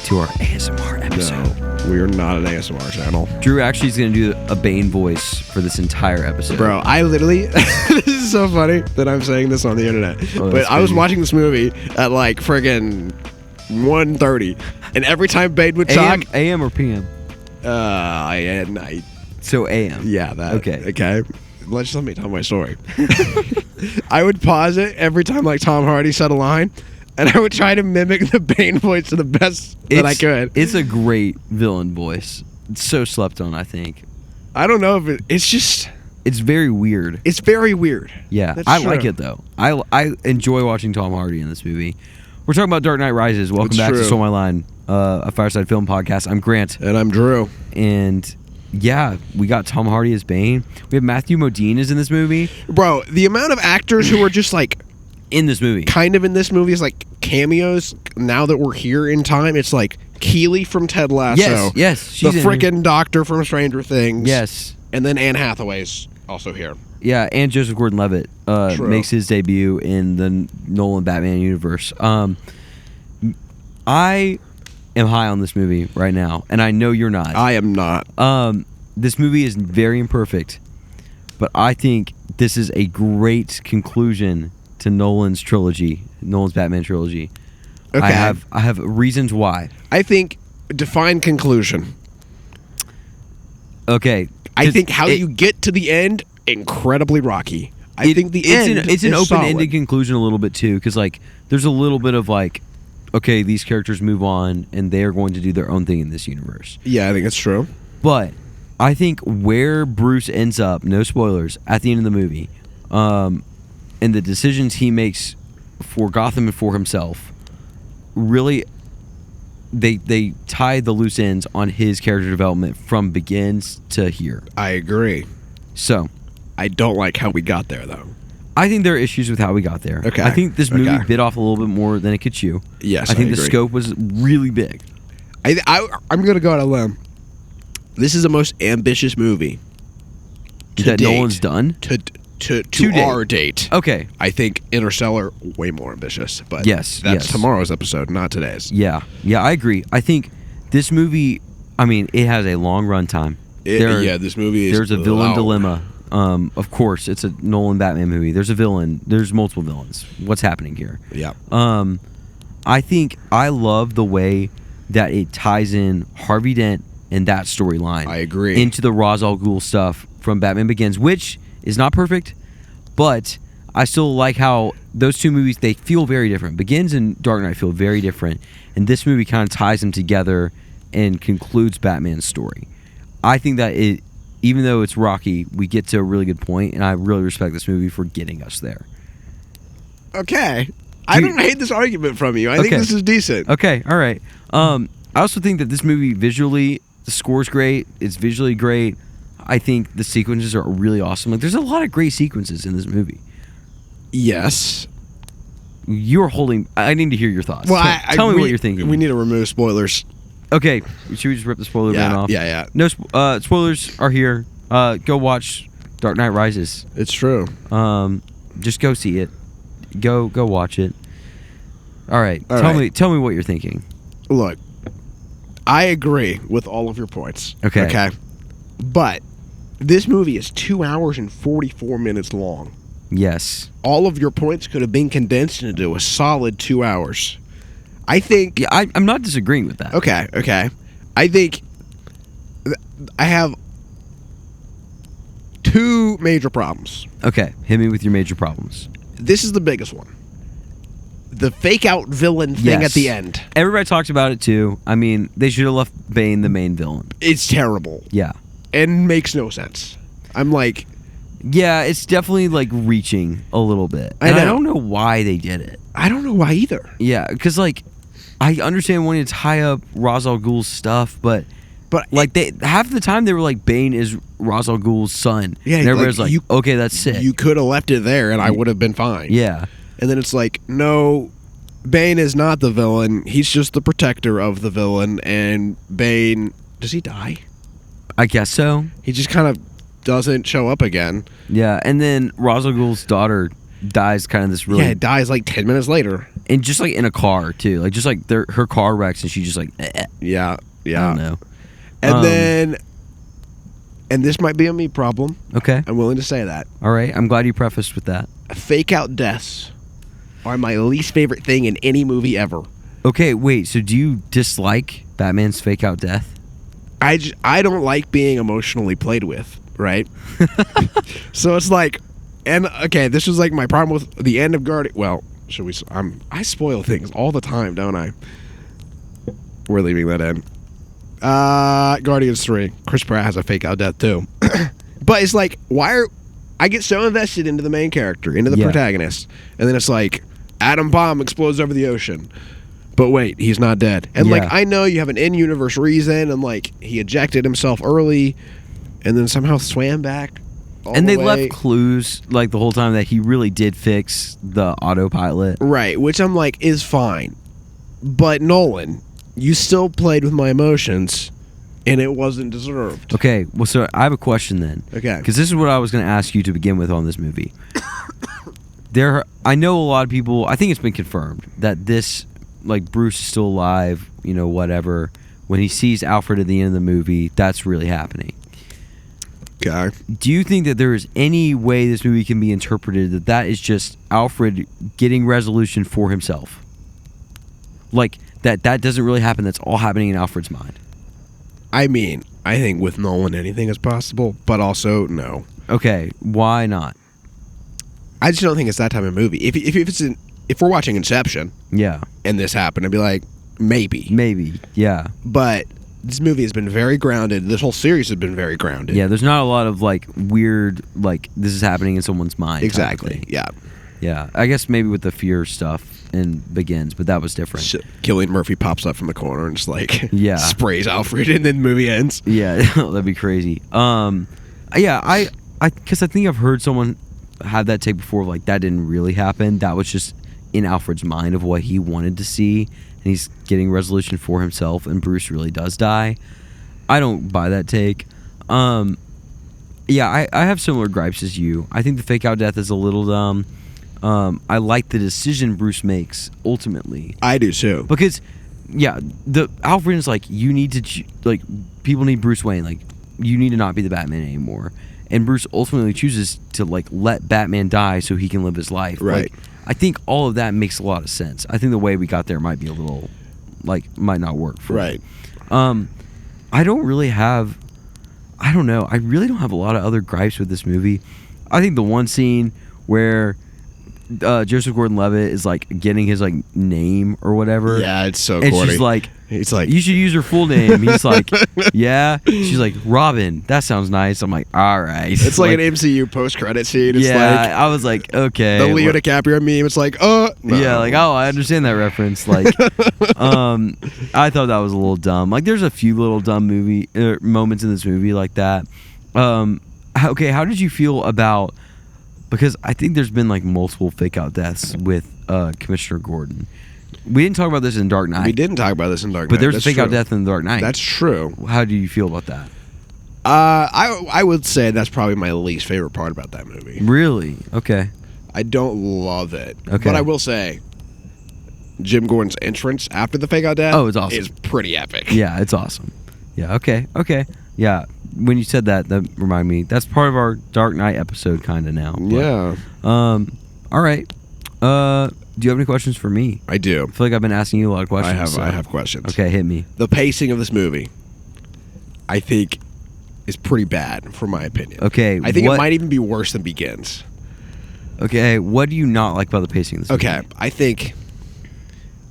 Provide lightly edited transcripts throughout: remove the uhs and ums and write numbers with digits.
to our ASMR episode. No, we are not an ASMR channel. Drew actually is going to do a Bane voice for this entire episode. Bro, I literally... this is so funny that I'm saying this on the internet. Oh, but I was crazy. watching this movie at like friggin' 1:30. And every time Bane would talk... AM or PM? At night. So AM. Yeah, that. Okay. Let me tell my story. I would pause it every time like Tom Hardy said a line, and I would try to mimic the Bane voice to the best that I could. It's a great villain voice. It's so slept on, I think. I don't know if it's just... It's very weird. It's very weird. Yeah, That's I true. like it though. I enjoy watching Tom Hardy in this movie. We're talking about Dark Knight Rises. Welcome It's back true. to Stole My Line, a Fireside film podcast. I'm Grant. And I'm Drew. And yeah, we got Tom Hardy as Bane. We have Matthew Modine is in this movie. Bro, the amount of actors who are just like In this movie. kind of in this movie is like cameos. Now that we're here in time, it's like Keeley from Ted Lasso. Yes. The She's in here. freaking doctor from Stranger Things. Yes. And then Anne Hathaway's also here. Yeah, and Joseph Gordon-Levitt True. makes his debut in the Nolan Batman universe. I am high on this movie right now, and I know you're not. I am not. This movie is very imperfect, but I think this is a great conclusion to Nolan's Batman trilogy. Okay. I have reasons why. I think define conclusion. Okay. I think how you get to the end, incredibly rocky. I think the end it's an is open-ended solid. conclusion a little bit too, because like there's a little bit of like, okay, these characters move on and they are going to do their own thing in this universe. Yeah, I think it's true. But I think where Bruce ends up, no spoilers, at the end of the movie, and the decisions he makes for Gotham and for himself, really, they tie the loose ends on his character development from begins to here. I agree. So I don't like how we got there, though. I think there are issues with how we got there. Okay. I think this movie Okay. bit off a little bit more than it could chew. Yes, I think I the agree. scope was really big. I'm going to go out on a limb. This is the most ambitious movie to That date. Nolan's done? To date. our date. Okay. I think Interstellar, way more ambitious. But Yes, that's yes. tomorrow's episode, not today's. Yeah, I agree. I think this movie, I mean, it has a long run time. This movie is There's a villain long. dilemma. Of course, it's a Nolan Batman movie. There's a villain. There's multiple villains. What's happening here? Yeah. I think I love the way that it ties in Harvey Dent and that storyline. I agree. Into the Ra's al Ghul stuff from Batman Begins, which is not perfect, but I still like how those two movies, they feel very different. Begins and Dark Knight feel very different, and this movie kind of ties them together and concludes Batman's story. I think that it, even though it's rocky, we get to a really good point, and I really respect this movie for getting us there. Okay. I don't hate this argument from you. I think Okay. this is decent. Okay, all right. I also think that this movie visually, the score's great. It's visually great. I think the sequences are really awesome. Like, there's a lot of great sequences in this movie. Yes. You're holding. I need to hear your thoughts. Well, Tell me what you're thinking. We need to remove spoilers. Okay, should we just rip the spoiler ban off? Yeah. No, spoilers are here. Go watch Dark Knight Rises. It's true. Just go see it. Go watch it. All right. All Tell right. me what you're thinking. Look, I agree with all of your points. Okay. But this movie is 2 hours and 44 minutes long. Yes. All of your points could have been condensed into a solid 2 hours. I think... Yeah, I'm not disagreeing with that. Okay. I think I have two major problems. Okay. Hit me with your major problems. This is the biggest one. The fake-out villain thing at the end. Everybody talks about it too. I mean, they should have left Bane the main villain. It's terrible. Yeah. And makes no sense. I'm like... Yeah, it's definitely like reaching a little bit. I And I know. don't know why they did it. I don't know why either. Yeah, because like I understand wanting to tie up Ra's al Ghul's stuff, but like they half the time they were like Bane is Ra's al Ghul's son. Yeah, and everybody's like, like, okay, that's sick. You could have left it there and I would have been fine. Yeah. And then it's like, no, Bane is not the villain. He's just the protector of the villain. And Bane, does he die? I guess so. He just kind of doesn't show up again. Yeah, and then Ra's al Ghul's daughter dies kind of this really... Yeah, it dies like 10 minutes later. And just like in a car too, like just like her car wrecks and she just like Yeah. I don't know. And then, and this might be a me problem. Okay. I'm willing to say that. All right. I'm glad you prefaced with that. Fake out deaths are my least favorite thing in any movie ever. Okay, wait. So do you dislike Batman's fake out death? I don't like being emotionally played with, right? So it's like, and okay, this was like my problem with the end of Guardian. Well, should we? I spoil things all the time, don't I? We're leaving that in. Guardians 3. Chris Pratt has a fake out death too. But it's like, I get so invested into the main character, into the protagonist, and then it's like, atom bomb explodes over the ocean. But wait, he's not dead. And like, I know you have an in-universe reason, and like, he ejected himself early, and then somehow swam back. And they left clues like the whole time that he really did fix the autopilot. Right, which I'm like, is fine. But Nolan, you still played with my emotions, and it wasn't deserved. Okay, well, so I have a question then. Okay. Because this is what I was going to ask you to begin with on this movie. I know a lot of people, I think it's been confirmed, that this, like, Bruce is still alive, you know, whatever. When he sees Alfred at the end of the movie, that's really happening. Okay. Do you think that there is any way this movie can be interpreted that is just Alfred getting resolution for himself? Like, that doesn't really happen, that's all happening in Alfred's mind? I mean, I think with Nolan anything is possible, but also no. Okay, why not? I just don't think it's that type of movie. If we're watching Inception, Yeah. and this happened, I'd be like, maybe. Yeah. But this movie has been very grounded. This whole series has been very grounded. Yeah, there's not a lot of, like, weird, like, this is happening in someone's mind. Exactly. Yeah. Yeah. I guess maybe with the fear stuff in Begins, but that was different. Cillian Murphy pops up from the corner and just, like, sprays Alfred, and then the movie ends. Yeah, that'd be crazy. Yeah, because I think I've heard someone have that take before, like, that didn't really happen. That was just in Alfred's mind of what he wanted to see, and he's getting resolution for himself, and Bruce really does die. I don't buy that take. Yeah, I have similar gripes as you. I think the fake out death is a little dumb. I like the decision Bruce makes ultimately. I do too. Because, yeah, Alfred is like, you need to, like, people need Bruce Wayne. Like, you need to not be the Batman anymore. And Bruce ultimately chooses to, like, let Batman die so he can live his life. Right. Like, I think all of that makes a lot of sense. I think the way we got there might be a little, like, might not work for me. I don't really have, I don't know. I really don't have a lot of other gripes with this movie. I think the one scene where Joseph Gordon-Levitt is like getting his like name or whatever. Yeah, it's so and corny. She's like, it's like, you should use her full name. He's like, yeah. She's like, Robin. That sounds nice. I'm like, all right. It's like an MCU post-credit scene. It's yeah, like, I was like, okay. the Leo DiCaprio meme. It's like, no. Yeah, like, oh, I understand that reference. Like, I thought that was a little dumb. Like, there's a few little dumb moments in this movie like that. Okay, how did you feel about? Because I think there's been like multiple fake out deaths with Commissioner Gordon. We didn't talk about this in Dark Knight. We didn't talk about this in Dark Knight. But there's a fake out death in the Dark Knight. That's true. How do you feel about that? I would say that's probably my least favorite part about that movie. Really? Okay. I don't love it. Okay. But I will say, Jim Gordon's entrance after the fake out death it's awesome. is pretty epic. Yeah, it's awesome. Yeah, okay. Yeah, when you said that reminded me. That's part of our Dark Knight episode kind of now. But, yeah. All right. Do you have any questions for me? I do. I feel like I've been asking you a lot of questions. I have questions. Okay, hit me. The pacing of this movie, I think, is pretty bad, for my opinion. Okay. I think it might even be worse than Begins. Okay, what do you not like about the pacing of this movie? Okay, I think,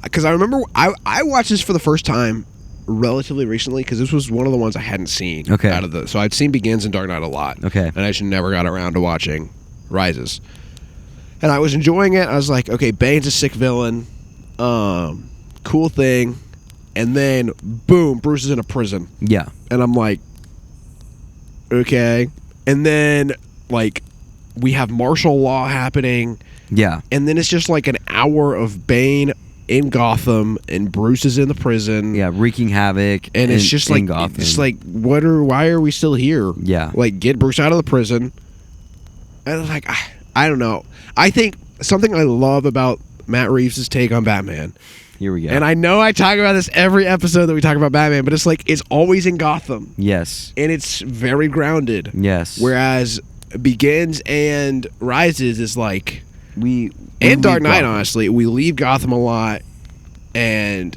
because I remember I watched this for the first time relatively recently, because this was one of the ones I hadn't seen. Okay. So I'd seen Begins and Dark Knight a lot. Okay. And I just never got around to watching Rises. And I was enjoying it. I was like, okay, Bane's a sick villain. Cool thing. And then, boom, Bruce is in a prison. Yeah. And I'm like, okay. And then, like, we have martial law happening. Yeah. And then it's just like an hour of Bane in Gotham, and Bruce is in the prison. Yeah, wreaking havoc. And it's just like, Gotham. It's like, why are we still here? Yeah. Like, get Bruce out of the prison. And like, I don't know. I think something I love about Matt Reeves' take on Batman. Here we go. And I know I talk about this every episode that we talk about Batman, but it's like it's always in Gotham. Yes. And it's very grounded. Yes. Whereas Begins and Rises is like we and Dark Knight, Gotham. honestly, we leave Gotham a lot, and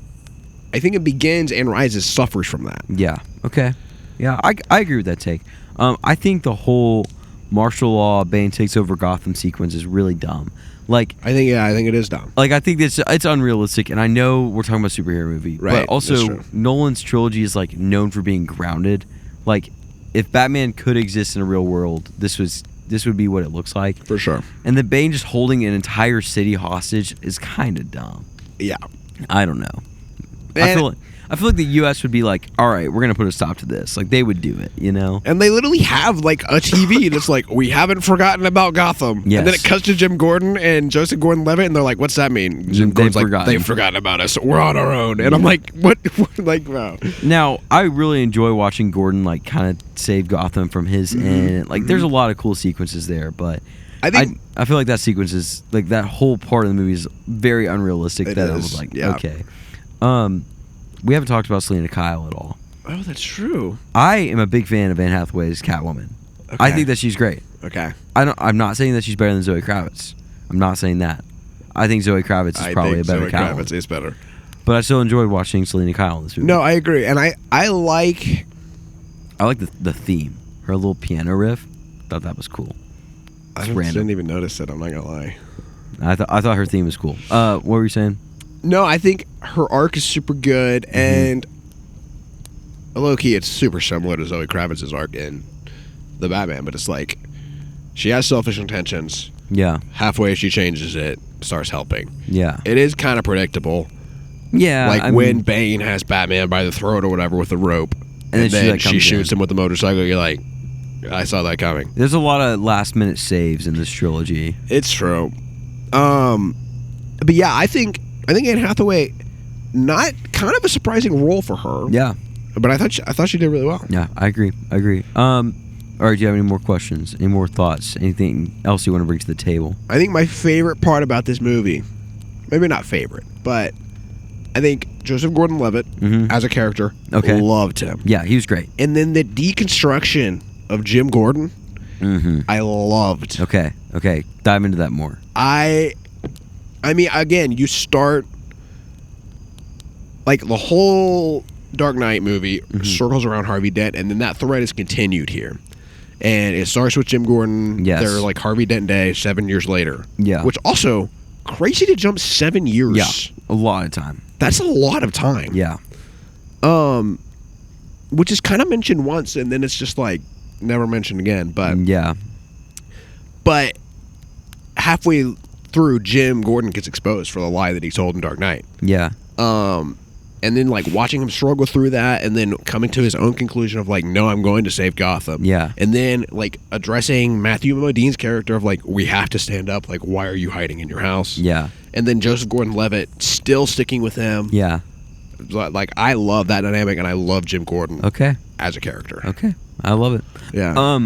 I think it Begins and Rises suffers from that. Yeah. Okay. Yeah, I agree with that take. I think the whole martial law Bane takes over Gotham sequence is really dumb. Like I think it is dumb. Like I think it's unrealistic, and I know we're talking about a superhero movie, Right, but also that's true. Nolan's trilogy is like known for being grounded. Like if Batman could exist in a real world, this would be what it looks like. For sure. And the Bane just holding an entire city hostage is kind of dumb. Yeah. I don't know. And- I feel like the U.S. would be like, all right, we're gonna put a stop to this. Like they would do it, you know? And they literally have like a TV that's like, we haven't forgotten about Gotham. Yes. And then it cuts to Jim Gordon and Joseph Gordon-Levitt, and they're like, what's that mean? Jim They've Gordon's like, forgotten. they've forgotten about us. We're on our own. And I'm like, what? Like, wow. Now, I really enjoy watching Gordon like kind of save Gotham from his end. Like, there's a lot of cool sequences there, but I think I feel like that sequence is like that whole part of the movie is very unrealistic. It That I is, was like, yeah. okay. We haven't talked about Selena Kyle at all. oh, that's true. I am a big fan of Anne Hathaway's Catwoman. I Okay. think that she's great. Okay. I'm not saying that she's better than Zoe Kravitz. I'm not saying that. I think Zoe Kravitz is probably think a better Zoe Catwoman. Kravitz is better. But I still enjoyed watching Selena Kyle in this movie. No, I agree. And I like I like the theme. Her little piano riff. Thought that was cool. I It's didn't random. even notice it. I'm not gonna lie. I thought her theme was cool. What were you saying? No, I think her arc is super good, and low key, it's super similar to Zoe Kravitz's arc in the Batman. But it's like she has selfish intentions. Yeah. Halfway, she changes it, starts helping. Yeah. It is kind of predictable. Yeah. Like I when mean, Bane has Batman by the throat or whatever with a rope, and then she, then like, she comes shoots in. him with the motorcycle. You're like, I saw that coming. there's a lot of last minute saves in this trilogy. It's true. But yeah, I think Anne Hathaway, not kind of a surprising role for her. Yeah. But I thought she did really well. Yeah. I agree. All right. Do you have any more questions? Any more thoughts? Anything else you want to bring to the table? I think my favorite part about this movie, maybe not favorite, but I think Joseph Gordon-Levitt as a character, Okay. loved him. Yeah, he was great. And then the deconstruction of Jim Gordon, I loved. Okay. Dive into that more. I mean, again, you start like the whole Dark Knight movie circles around Harvey Dent, and then that thread is continued here. And it starts with Jim Gordon. Yes. They're like Harvey Dent Day 7 years later. Yeah. Which also, crazy to jump 7 years. Yeah. A lot of time. That's a lot of time. Yeah. Which is kind of mentioned once, and then it's just like never mentioned again. Yeah. But halfway through, Jim Gordon gets exposed for the lie that he told in Dark Knight. Yeah. And then like watching him struggle through that, and then coming to his own conclusion of like, no, I'm going to save Gotham. Yeah. And then like addressing Matthew Modine's character of like, we have to stand up. Like, why are you hiding in your house? Yeah. And then Joseph Gordon-Levitt still sticking with him. Yeah. Like, I love that dynamic, and I love Jim Gordon Okay. as a character. Okay. I love it. Yeah.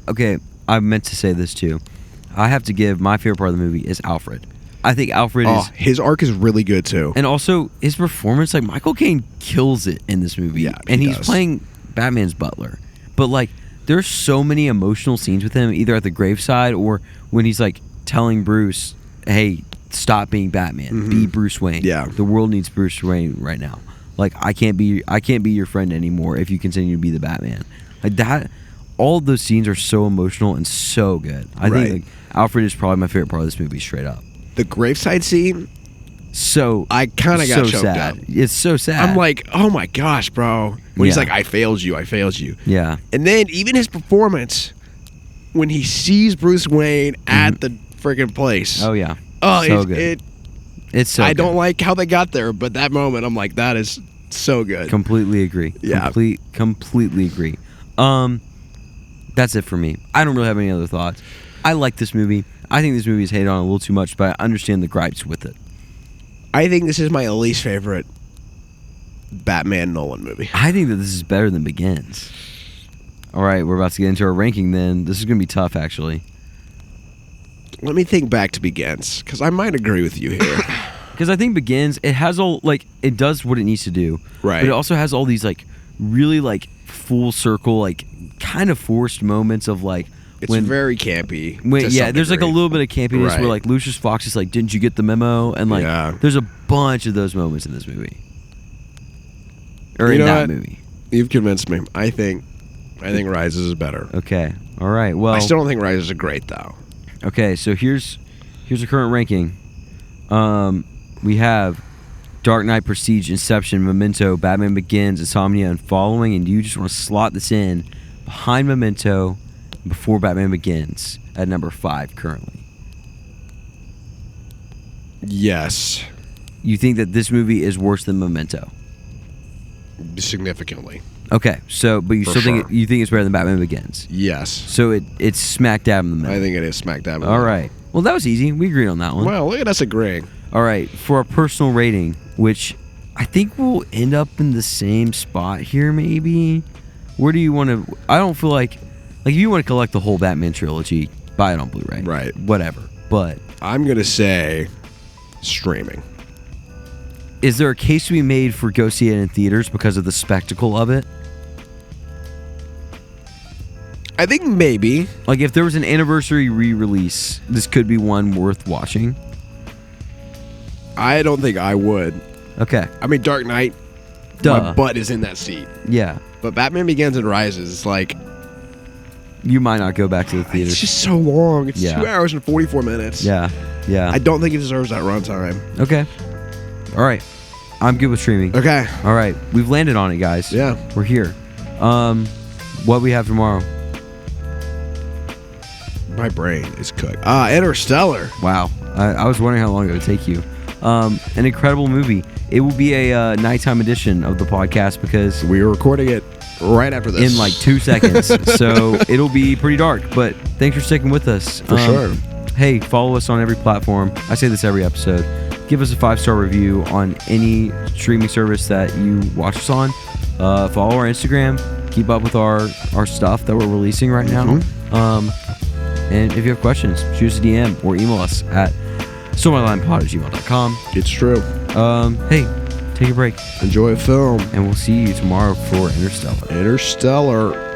Okay, I meant to say this too. I have to give my favorite part of the movie is Alfred. I think Alfred is, his arc is really good too. and also his performance. Like Michael Caine kills it in this movie. Yeah, and he he's does. playing Batman's butler. But like, there's so many emotional scenes with him, either at the graveside or when he's like telling Bruce, "Hey, stop being Batman. Be Bruce Wayne. Yeah. the world needs Bruce Wayne right now. Like, I can't be your friend anymore if you continue to be the Batman." Like that. All of those scenes are so emotional and so good. I Right. think like, Alfred is probably my favorite part of this movie, straight up. The graveside scene, So I kind of got so choked sad. up. It's so sad. I'm like, oh my gosh, bro. When he's Yeah. like, I failed you. yeah, And then even his performance when he sees Bruce Wayne at the friggin' place. oh yeah, Oh, so it's, good. It's so. I good. don't like how they got there, but that moment, I'm like, that is so good. Completely agree. Yeah. Completely agree. That's it for me. I don't really have any other thoughts. I like this movie. I think this movie is hated on a little too much, but I understand the gripes with it. I think this is my least favorite Batman Nolan movie. I think that this is better than Begins. All right, we're about to get into our ranking then. This is going to be tough, actually. Let me think back to Begins, because I might agree with you here. Because I think Begins, it has all, like, it does what it needs to do. Right. But it also has all these, like, really, like, full circle, like, kind of forced moments of, like, It's very campy. there's like a degree. little bit of campiness Right. where like Lucius Fox is like, "Didn't you get the memo?" And like, Yeah. there's a bunch of those moments in this movie, or You in know that what? movie. You've convinced me. I think Rises is better. Okay, all right. Well, I still don't think Rises is great though. okay. So here's the current ranking. We have Dark Knight, Prestige, Inception, Memento, Batman Begins, Insomnia, and following. And you just want to slot this in behind Memento, before Batman Begins at number 5 currently. Yes, You think that this movie is worse than Memento? significantly. Okay, so but you For still think sure. you think it's better than Batman Begins? Yes, So it's smack dab in the middle. I think it is smack dab. in the All middle. right. Well, that was easy. We agreed on that one. Well, look at us agreeing. All right, for our personal rating, which I think we'll end up in the same spot here, maybe. Where do you want to? I don't feel like if you want to collect the whole Batman trilogy, buy it on Blu-ray. Right. Whatever. But I'm gonna say streaming. is there a case to be made for go see it in theaters because of the spectacle of it? I think maybe. Like if there was an anniversary re-release, this could be one worth watching. I don't think I would. Okay. I mean, Dark Knight. Duh. My butt is in that seat. Yeah. But Batman Begins and Rises, it's like You might not go back to the theaters. it's just so long. It's Yeah. 2 hours and 44 minutes. Yeah. Yeah. I don't think it deserves that runtime. Okay. All right. I'm good with streaming. Okay. All right. We've landed on it, guys. Yeah. We're here. What we have tomorrow? My brain is cooked. Interstellar. Wow. I was wondering how long it would take you. An incredible movie. It will be a nighttime edition of the podcast because We are recording it right after this. in like 2 seconds. So it'll be pretty dark. But thanks for sticking with us. For sure. Hey, follow us on every platform. I say this every episode. Give us a 5-star review on any streaming service that you watch us on. Follow our Instagram. Keep up with our stuff that we're releasing right now. And if you have questions, shoot us a DM or email us at StoryLinePod@gmail.com. It's true. Hey, take a break. Enjoy a film. And we'll see you tomorrow for Interstellar. Interstellar.